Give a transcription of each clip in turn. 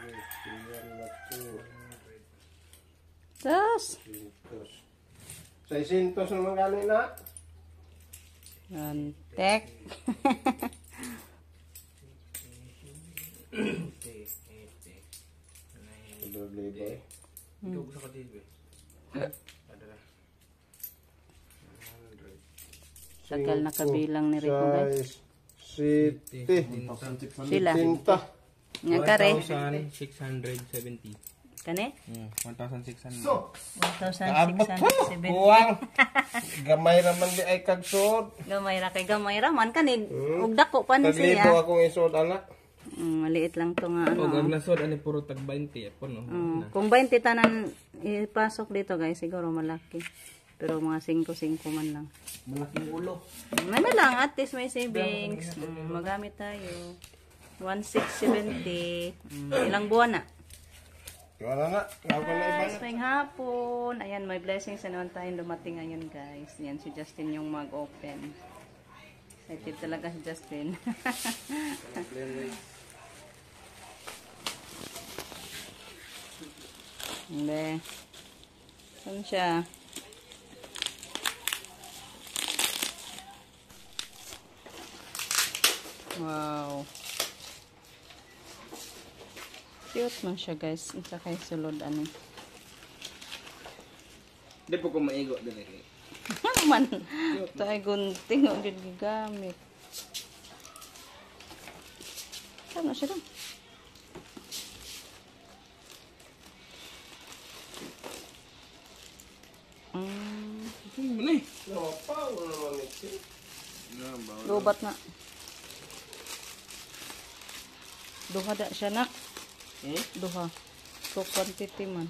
Siyan na po. Tapos, 600 naman kanina. antek. Ikaw gusto ka dito. Tagal na kabilang ni Rico guys. City. Sila. Tinta. Nga kare. 1,670. Kani? 1,600. 1,670. Kuwang. Gamay raman di ay kagsod. Gamay ra kay gamay ra man kanin. Ug dako pa ni Taglibo siya. akong isod anak. Maliit lang to nga O, ano. gaglasod, ano puro tag 20. Po, no? Kung 20 tanan ipasok dito guys, siguro malaki. Pero mga 5-5 man lang. Malaking ulo. Ano lang, at least may savings. Magamit tayo. 1,670. Ilang buwan na? Wala na. Ako na iba. Guys, may hapon. Ayan, may blessings na naman tayong dumating ngayon guys. Yan, si Justin yung mag-open. Excited talaga si Justin. Hindi. Saan siya? Wow. Cute man siya guys. Isa kay sulod ano. Hindi po ko maigo din. Man. Ito ay gunting. Huwag yun gigamit. Saan na siya doon? Ano eh? Lubat na. Duha da siya nak. Duha. So quantity man.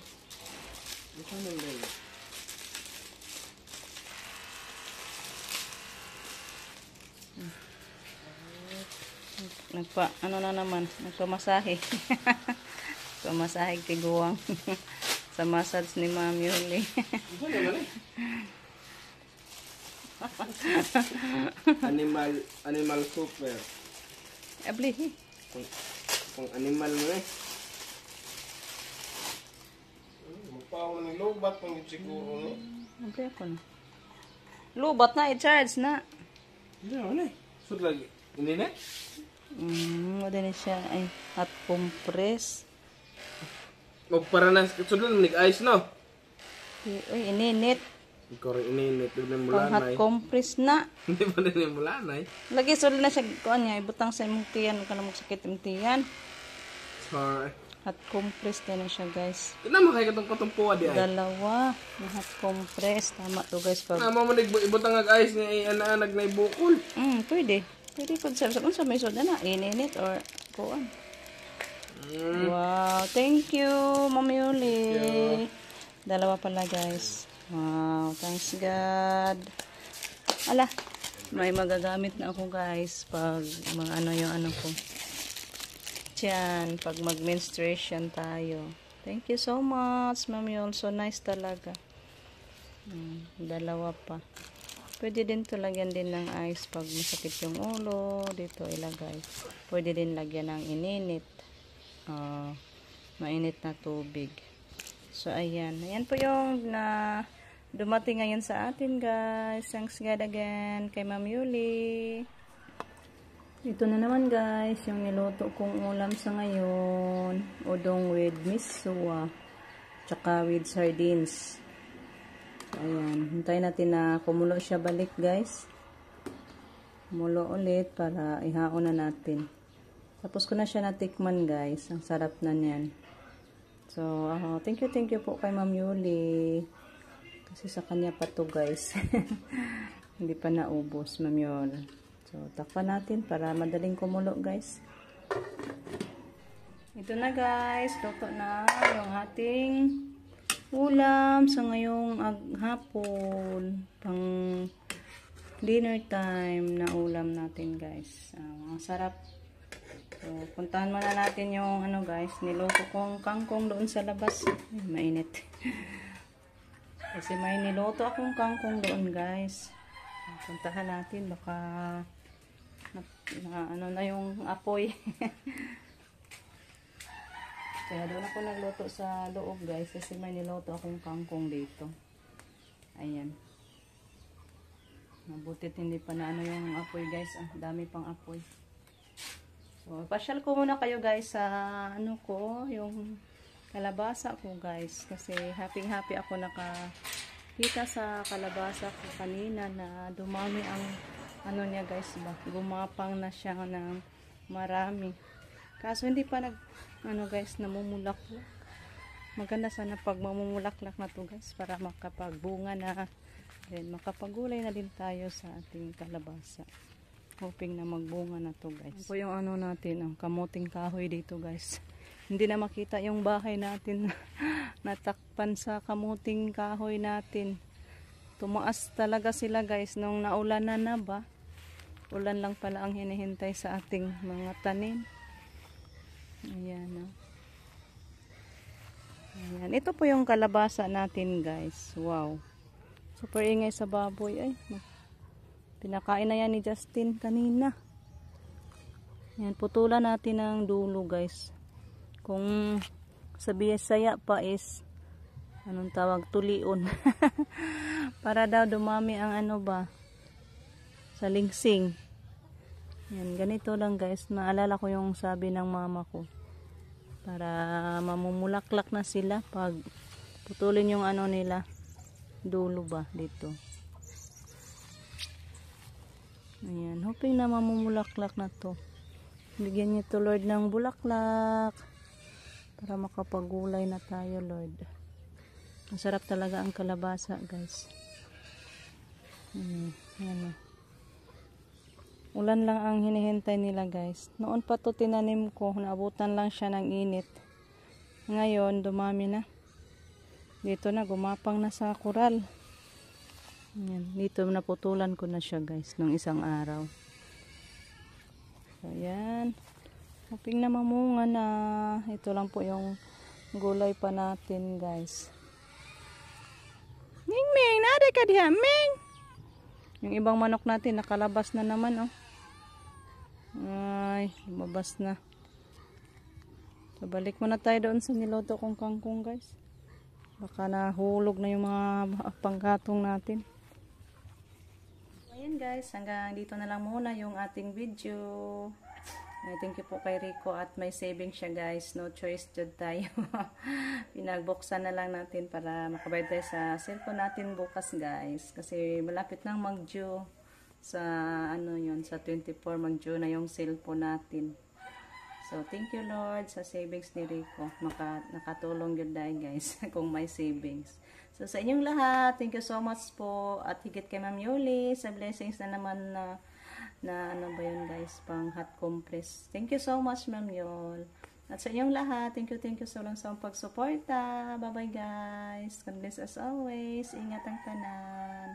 Nagpa, ano na naman, nagpamasahe. Pamasahe tiguang. Sa massage ni Ma'am Yuli. Animal super. Abli. Kung animal mo eh. Mupaw ni lobat pang siguro ni. Abli ako na. Lubat na, i-charge na. Ano eh? Sud lagi. Hindi na? Wala na siya. Ay, hot compress. O para na, sud lang nig-ice no? Uy, ininit. Ikaw rin ininit din Pang hot compress na. Hindi pa din yung mulanay. Lagi, sorry na siya. Kuhan niya, ibutang sa imong tiyan. Huwag ka na magsakit yung tiyan. Sorry. Hot compress na siya guys. Kinama kay katong katumpuan di ay. Dalawa na hot compress. Tama to guys pag... Mo ibutang ag-ice niya ana-anag na ibukol. Pwede. Pwede po sa may soda na. Ininit or kuan. Wow. Thank you, Mami Uli. Dalawa pala guys. Wow. Thanks God. Ala. May magagamit na ako guys pag mga ano yung ano ko. Diyan. Pag mag-menstruation tayo. Thank you so much, Mami Uli. So nice talaga. Dalawa pa. Pwede din to lagyan din ng ice pag masakit yung ulo. Dito ilagay. Pwede din lagyan ng ininit. Mainit na tubig. So ayan. Ayan po yung na dumating ngayon sa atin guys. Thanks God again kay Ma'am Yuli. Ito na naman guys yung niluto kong ulam sa ngayon. Udong with miswa. Tsaka with sardines. Ayan, hintayin natin na kumulo siya balik guys. Kumulo ulit para ihaon na natin. Tapos ko na siya natikman guys. Ang sarap na niyan. So, thank you po kay Ma'am Yuli. Kasi sa kanya pa to guys. Hindi pa naubos Ma'am Yuli. So, takpan natin para madaling kumulo guys. Ito na guys. Luto na yung ating ulam sa ngayong hapon pang dinner time na ulam natin guys. Ang sarap. So, puntahan muna natin yung ano guys, niluto kong kangkong doon sa labas. Ay, mainit. Kasi may niluto akong kangkong doon guys. Puntahan natin baka ano na yung apoy. Kaya doon ako nagluto sa loob guys kasi may niluto akong kangkong dito. Ayan. Mabutit hindi pa na ano yung apoy guys. Dami pang apoy. So, pasyal ko muna kayo guys sa ano ko, yung kalabasa ko guys. Kasi happy ako nakakita sa kalabasa ko kanina na dumami ang ano niya guys ba. Gumapang na siya ng marami. Kaso hindi pa ano guys, namumulaklak. Maganda sana pag mamumulaklak na to guys para makapagbunga na. Then makapagulay na din tayo sa ating kalabasa. Hoping na magbunga na to guys. Ito yung ano natin, ang kamuting kahoy dito guys. Hindi na makita yung bahay natin natakpan sa kamuting kahoy natin. Tumaas talaga sila guys nung naulan na ba. Ulan lang pala ang hinihintay sa ating mga tanim. Ayan. Ayan. Ito po yung kalabasa natin guys. Wow. Super ingay sa baboy. Ay, pinakain na yan ni Justin kanina. Ayan. Putulan natin ng dulo guys. Kung sa Bisaya pa is anong tawag? Tulion. Para daw dumami ang ano ba? Sa lingsing. Yan, ganito lang guys. Naalala ko yung sabi ng mama ko. Para mamumulaklak na sila pag putulin yung ano nila. Dulo ba dito. Ayan. Hoping na mamumulaklak na to. Bigyan niyo to Lord ng bulaklak. Para makapagulay na tayo Lord. Masarap talaga ang kalabasa guys. Ayan o. Ulan lang ang hinihintay nila guys. Noon pa to tinanim ko, naabutan lang siya ng init. Ngayon, dumami na. Dito na, gumapang na sa kural. Ayan, dito naputulan ko na siya guys, nung isang araw. So, ayan. Hoping na mamunga na. Ito lang po yung gulay pa natin guys. Ming Ming, nade ka diha, Ming! Yung ibang manok natin, nakalabas na naman, oh. Ay, lumabas na. So, balik muna tayo doon sa niloto kong kangkong, guys. Baka nahulog na yung mga panggatong natin. Ayan, guys. Hanggang dito na lang muna yung ating video. Thank you po kay Rico at may saving siya guys. No choice jud tayo. Pinagbuksan na lang natin para makabayad tayo sa cellphone natin bukas guys. Kasi malapit nang mag-due sa ano yun, sa 24 mag-due na yung cellphone natin. So, thank you Lord sa savings ni Rico. Nakatulong yun dahil guys kung may savings. So, sa inyong lahat, thank you so much po. At higit kay Ma'am Yuli, sa blessings na naman na ano ba yun guys, pang hot compress. Thank you so much Ma'am Yol. At sa inyong lahat, thank you so lang sa pagsuporta. Bye bye guys. God bless as always. Ingat ang tanan.